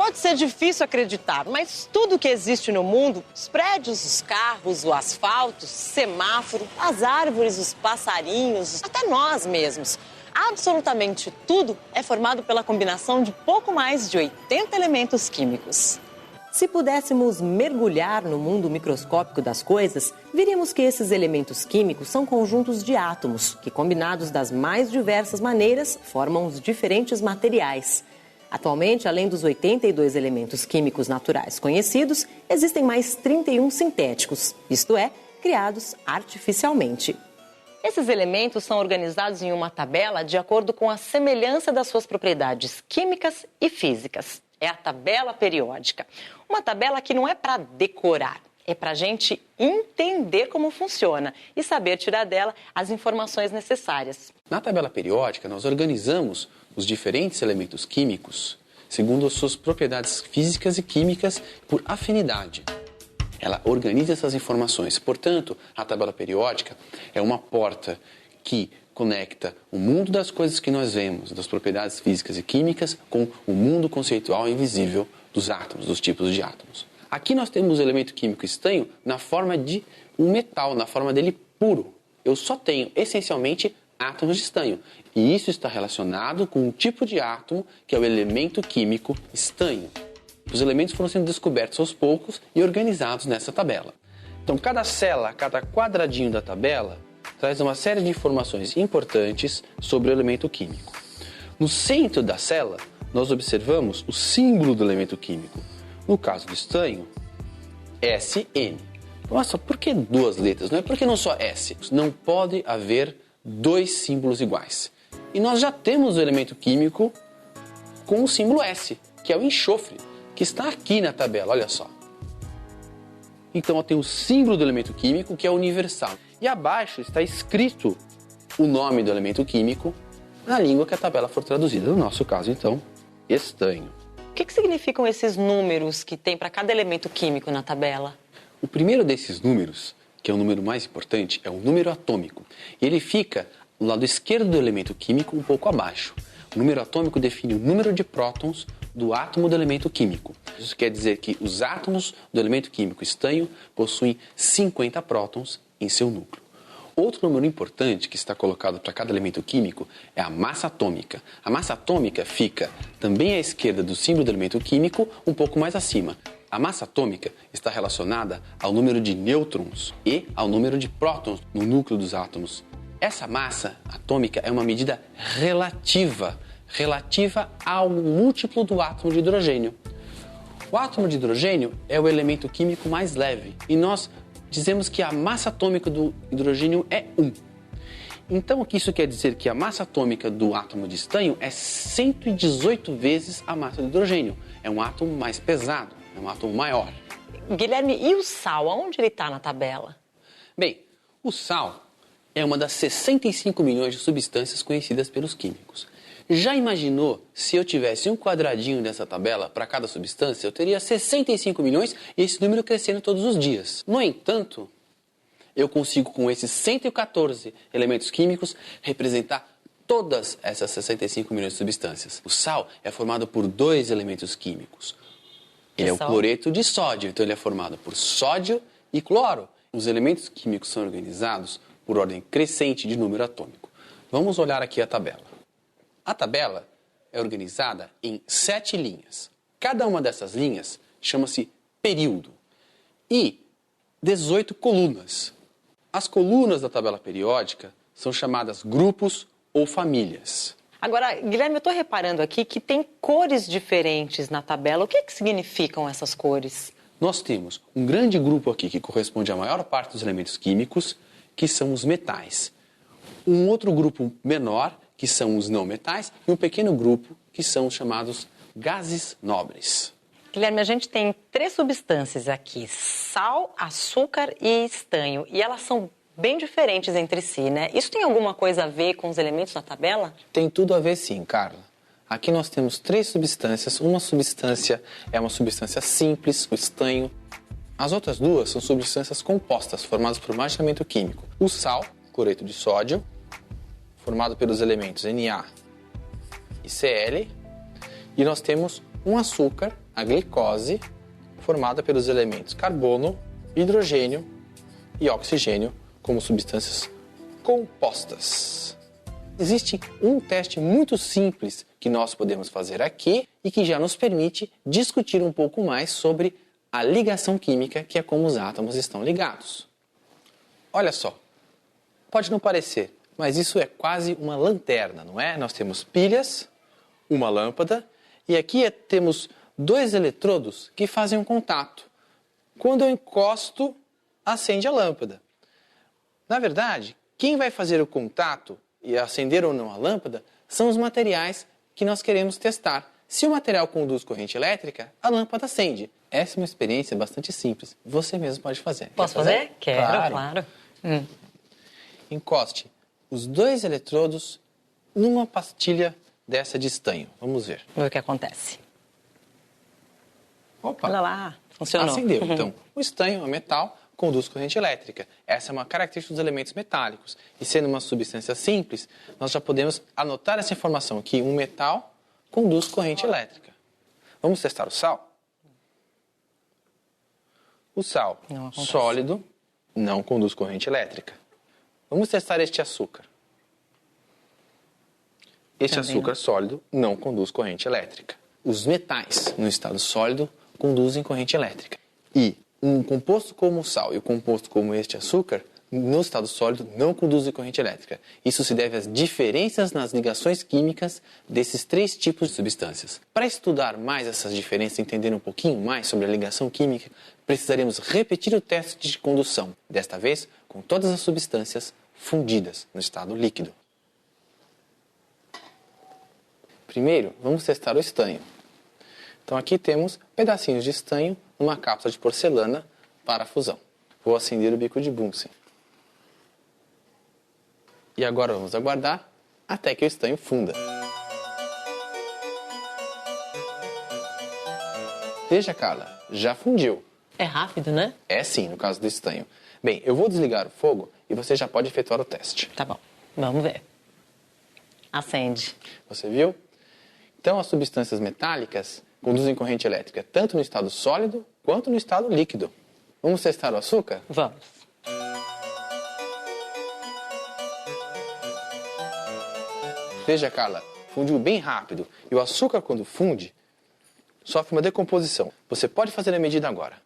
Pode ser difícil acreditar, mas tudo que existe no mundo, os prédios, os carros, o asfalto, o semáforo, as árvores, os passarinhos, até nós mesmos, absolutamente tudo é formado pela combinação de pouco mais de 80 elementos químicos. Se pudéssemos mergulhar no mundo microscópico das coisas, veríamos que esses elementos químicos são conjuntos de átomos, que combinados das mais diversas maneiras, formam os diferentes materiais. Atualmente, além dos 82 elementos químicos naturais conhecidos, existem mais 31 sintéticos, isto é, criados artificialmente. Esses elementos são organizados em uma tabela de acordo com a semelhança das suas propriedades químicas e físicas. É a tabela periódica. Uma tabela que não é para decorar, é para a gente entender como funciona e saber tirar dela as informações necessárias. Na tabela periódica, nós organizamos os diferentes elementos químicos segundo as suas propriedades físicas e químicas por afinidade. Ela organiza essas informações. Portanto, a tabela periódica é uma porta que conecta o mundo das coisas que nós vemos, das propriedades físicas e químicas, com o mundo conceitual e invisível dos átomos, dos tipos de átomos. Aqui nós temos o elemento químico estanho na forma de um metal, na forma dele puro. Eu só tenho, essencialmente, átomos de estanho. E isso está relacionado com o tipo de átomo, que é o elemento químico estanho. Os elementos foram sendo descobertos aos poucos e organizados nessa tabela. Então, cada célula, cada quadradinho da tabela, traz uma série de informações importantes sobre o elemento químico. No centro da célula, nós observamos o símbolo do elemento químico. No caso do estanho, SN. Nossa, por que duas letras? Não é porque não só S. Não pode haver dois símbolos iguais. E nós já temos o elemento químico com o símbolo S, que é o enxofre, que está aqui na tabela, olha só. Então eu tenho o símbolo do elemento químico, que é universal. E abaixo está escrito o nome do elemento químico na língua que a tabela for traduzida. No nosso caso, então, estanho. O que significam esses números que tem para cada elemento químico na tabela? O primeiro desses números, que é o número mais importante, é o número atômico. E ele fica no lado esquerdo do elemento químico, um pouco abaixo. O número atômico define o número de prótons do átomo do elemento químico. Isso quer dizer que os átomos do elemento químico estanho possuem 50 prótons em seu núcleo. Outro número importante que está colocado para cada elemento químico é a massa atômica. A massa atômica fica também à esquerda do símbolo do elemento químico, um pouco mais acima. A massa atômica está relacionada ao número de nêutrons e ao número de prótons no núcleo dos átomos. Essa massa atômica é uma medida relativa ao múltiplo do átomo de hidrogênio. O átomo de hidrogênio é o elemento químico mais leve e nós dizemos que a massa atômica do hidrogênio é 1. Então, o que isso quer dizer? Que a massa atômica do átomo de estanho é 118 vezes a massa do hidrogênio. É um átomo mais pesado, é um átomo maior. Guilherme, e o sal? Aonde ele está na tabela? Bem, o sal é uma das 65 milhões de substâncias conhecidas pelos químicos. Já imaginou se eu tivesse um quadradinho dessa tabela para cada substância? Eu teria 65 milhões e esse número crescendo todos os dias. No entanto, eu consigo com esses 114 elementos químicos representar todas essas 65 milhões de substâncias. O sal é formado por dois elementos químicos. Ele é o cloreto de sódio, então ele é formado por sódio e cloro. Os elementos químicos são organizados por ordem crescente de número atômico. Vamos olhar aqui a tabela. A tabela é organizada em 7 linhas. Cada uma dessas linhas chama-se período e 18 colunas. As colunas da tabela periódica são chamadas grupos ou famílias. Agora, Guilherme, eu estou reparando aqui que tem cores diferentes na tabela. O que significam essas cores? Nós temos um grande grupo aqui que corresponde à maior parte dos elementos químicos, que são os metais. Um outro grupo menor, que são os não metais, e um pequeno grupo, que são os chamados gases nobres. Guilherme, a gente tem 3 substâncias aqui, sal, açúcar e estanho, e elas são bem diferentes entre si, né? Isso tem alguma coisa a ver com os elementos da tabela? Tem tudo a ver sim, Carla. Aqui nós temos 3 substâncias. Uma substância é uma substância simples, o estanho. As outras 2 são substâncias compostas, formadas por mais elemento químico. O sal, cloreto de sódio, formado pelos elementos Na e Cl. E nós temos um açúcar, a glicose, formada pelos elementos carbono, hidrogênio e oxigênio como substâncias compostas. Existe um teste muito simples que nós podemos fazer aqui e que já nos permite discutir um pouco mais sobre a ligação química, que é como os átomos estão ligados. Olha só, pode não parecer, mas isso é quase uma lanterna, não é? Nós temos pilhas, uma lâmpada e aqui temos dois eletrodos que fazem um contato. Quando eu encosto, acende a lâmpada. Na verdade, quem vai fazer o contato e acender ou não a lâmpada são os materiais que nós queremos testar. Se o material conduz corrente elétrica, a lâmpada acende. Essa é uma experiência bastante simples. Você mesmo pode fazer. Posso fazer? Quero, claro. Encoste os dois eletrodos numa pastilha dessa de estanho. Vamos ver. Vamos ver o que acontece. Opa! Olha lá, funcionou. Acendeu. Então, o estanho, o metal, conduz corrente elétrica. Essa é uma característica dos elementos metálicos. E sendo uma substância simples, nós já podemos anotar essa informação que um metal conduz corrente elétrica. Vamos testar o sal? O sal sólido não conduz corrente elétrica. Vamos testar este açúcar. Este açúcar sólido não conduz corrente elétrica. Os metais no estado sólido conduzem corrente elétrica. E um composto como o sal e o composto como este açúcar, no estado sólido, não conduzem corrente elétrica. Isso se deve às diferenças nas ligações químicas desses três tipos de substâncias. Para estudar mais essas diferenças e entender um pouquinho mais sobre a ligação química, precisaremos repetir o teste de condução, desta vez com todas as substâncias fundidas no estado líquido. Primeiro, vamos testar o estanho. Então aqui temos pedacinhos de estanho numa cápsula de porcelana para a fusão. Vou acender o bico de Bunsen. E agora vamos aguardar até que o estanho funda. Veja, Carla, já fundiu. É rápido, né? É sim, no caso do estanho. Bem, eu vou desligar o fogo e você já pode efetuar o teste. Tá bom, vamos ver. Acende. Você viu? Então as substâncias metálicas conduzem corrente elétrica tanto no estado sólido quanto no estado líquido. Vamos testar o açúcar? Vamos. Veja, Carla, fundiu bem rápido. E o açúcar, quando funde, sofre uma decomposição. Você pode fazer a medida agora.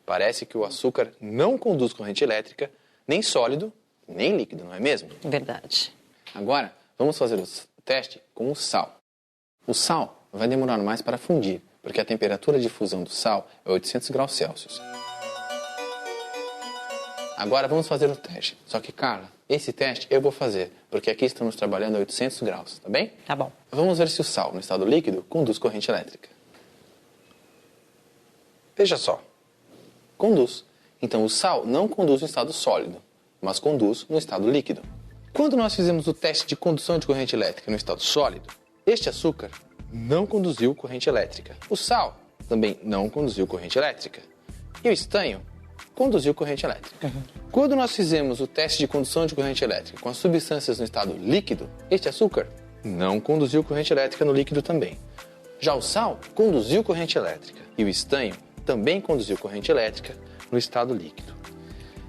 Parece que o açúcar não conduz corrente elétrica, nem sólido, nem líquido, não é mesmo? Verdade. Agora, vamos fazer o teste com o sal. O sal vai demorar mais para fundir, porque a temperatura de fusão do sal é 800 graus Celsius. Agora vamos fazer o teste. Só que, Carla, esse teste eu vou fazer, porque aqui estamos trabalhando a 800 graus, tá bem? Tá bom. Vamos ver se o sal, no estado líquido, conduz corrente elétrica. Veja só. Conduz. Então o sal não conduz no estado sólido, mas conduz no estado líquido. Quando nós fizemos o teste de condução de corrente elétrica no estado sólido, este açúcar não conduziu corrente elétrica. O sal também não conduziu corrente elétrica. E o estanho conduziu corrente elétrica. Quando nós fizemos o teste de condução de corrente elétrica com as substâncias no estado líquido, este açúcar não conduziu corrente elétrica no líquido também. Já o sal conduziu corrente elétrica e o estanho também conduziu corrente elétrica no estado líquido.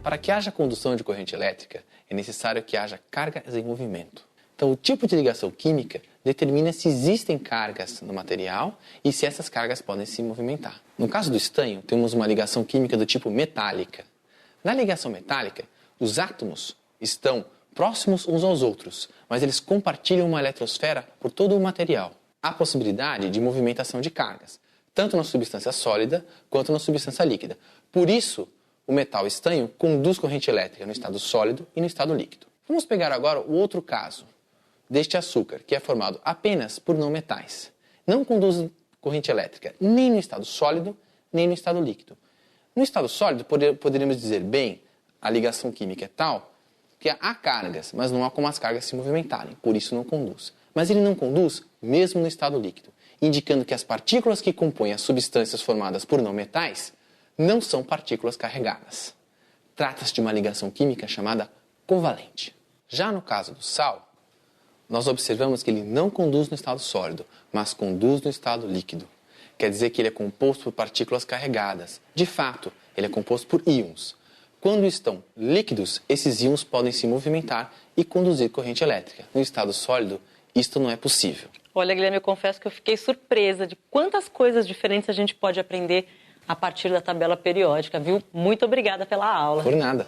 Para que haja condução de corrente elétrica, é necessário que haja cargas em movimento. Então, o tipo de ligação química determina se existem cargas no material e se essas cargas podem se movimentar. No caso do estanho, temos uma ligação química do tipo metálica. Na ligação metálica, os átomos estão próximos uns aos outros, mas eles compartilham uma eletrosfera por todo o material. Há possibilidade de movimentação de cargas, tanto na substância sólida quanto na substância líquida. Por isso, o metal estanho conduz corrente elétrica no estado sólido e no estado líquido. Vamos pegar agora o outro caso deste açúcar, que é formado apenas por não metais. Não conduz corrente elétrica nem no estado sólido, nem no estado líquido. No estado sólido, poderíamos dizer, bem, a ligação química é tal que há cargas, mas não há como as cargas se movimentarem, por isso não conduz. Mas ele não conduz mesmo no estado líquido, indicando que as partículas que compõem as substâncias formadas por não metais não são partículas carregadas. Trata-se de uma ligação química chamada covalente. Já no caso do sal, nós observamos que ele não conduz no estado sólido, mas conduz no estado líquido. Quer dizer que ele é composto por partículas carregadas. De fato, ele é composto por íons. Quando estão líquidos, esses íons podem se movimentar e conduzir corrente elétrica. No estado sólido, isto não é possível. Olha, Guilherme, eu confesso que eu fiquei surpresa de quantas coisas diferentes a gente pode aprender a partir da tabela periódica, viu? Muito obrigada pela aula. Por nada.